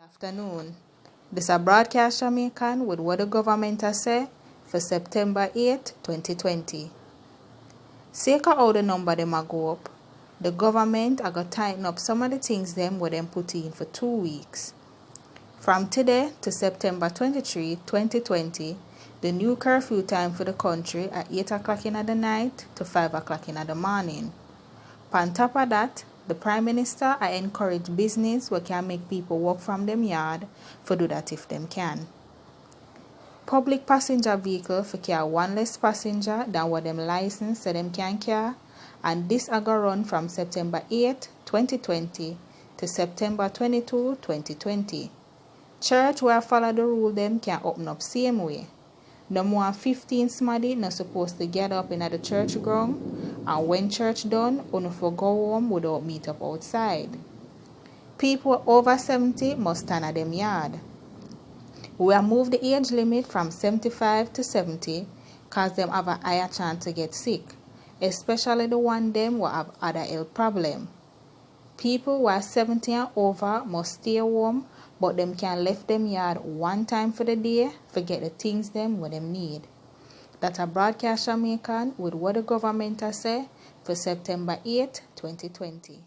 Afternoon. This a broadcast Jamaican with what the government has said for September 8, 2020. Sake of how the number them a go up, the government are going to tighten up some of the things them where them put in for 2 weeks. From today to September 23, 2020, the new curfew time for the country at 8 o'clock in the night to 5 o'clock in the morning. On top of that, the Prime Minister I encourage business where can make people work from them yard for do that if them can. Public passenger vehicle for carry one less passenger than what them license so them can carry, and this a go run from September 8, 2020 to September 22, 2020. Church where follow the rule them can open up same way. No more 15 somebody not supposed to get up in the church ground, and when church done, only for go home without meet up outside. People over 70 must stand at them yard. We have moved the age limit from 75 to 70 because them have a higher chance to get sick, especially the one them who have other health problem. People who are 70 and over must stay home, but them can left them yard one time for the day for get the things them what them need. That a broadcast Jamaican with what the government has said for September 8, 2020.